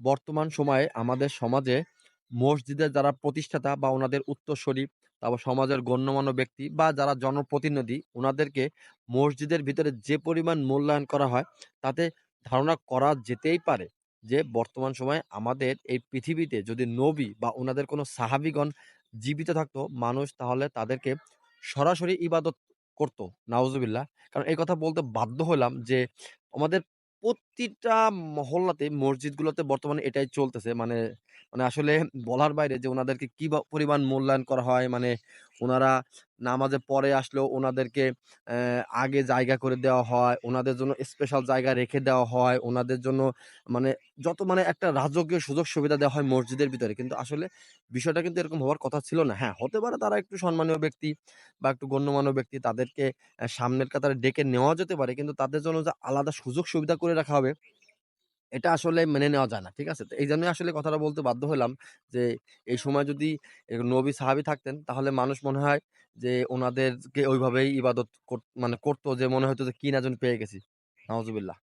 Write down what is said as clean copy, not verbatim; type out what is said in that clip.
বর্তমান সময়ে আমাদের সমাজে মসজিদের যারা প্রতিষ্ঠাতা বা ওনাদের উত্তরসূরি, তারপর সমাজের গণ্যমান্য ব্যক্তি বা যারা জনপ্রতিনিধি, ওনাদেরকে মসজিদের ভিতরে যে পরিমাণ মূল্যায়ন করা হয়, তাতে ধারণা করা যেতেই পারে যে বর্তমান সময়ে আমাদের এই পৃথিবীতে যদি নবী বা ওনাদের কোনো সাহাবীগণ জীবিত থাকতো, মানুষ তাহলে তাদেরকে সরাসরি ইবাদত করত। নাউজুবিল্লাহ। কারণ এই কথা বলতে বাধ্য হলাম যে আমাদের প্রতিটা মহল্লাতে মসজিদগুলোতে বর্তমানে এটাই চলতেছে। মানে মানে আসলে বলার বাইরে যে উনাদেরকে কি পরিমাণ মূল্যায়ন করা হয়। মানে উনারা নামাজে পরে আসলেও উনাদেরকে আগে জায়গা করে দেওয়া হয়। উনাদের জন্য স্পেশাল জায়গা রেখে দেওয়া হয়। উনাদের জন্য মানে যত মানে একটা রাজকীয় সুযোগ সুবিধা দেওয়া হয় মসজিদের ভিতরে। কিন্তু আসলে বিষয়টা কিন্তু এরকম হওয়ার কথা ছিল না। হ্যাঁ, হতে পারে তারা একটু সম্মানীয় ব্যক্তি বা একটু গণ্যমান্য ব্যক্তি, তাদেরকে সামনের কাতারে ডেকে নেওয়া যেতে পারে। কিন্তু তাদের জন্য যে আলাদা সুযোগ সুবিধা করে রাখা হবে, এটা আসলে মেনে নেওয়া যায় না। ঠিক আছে? তো এইজন্যই আসলে কথাটা বলতে বাধ্য হলাম যে, এই সময় যদি নবী সাহাবী থাকতেন, তাহলে মানুষ মনে হয় যে উনাদেরকে ওইভাবেই ইবাদত মানে করত, যে মনে হইতো যে কি না জানি পেয়ে গেছি। নাউজুবিল্লাহ।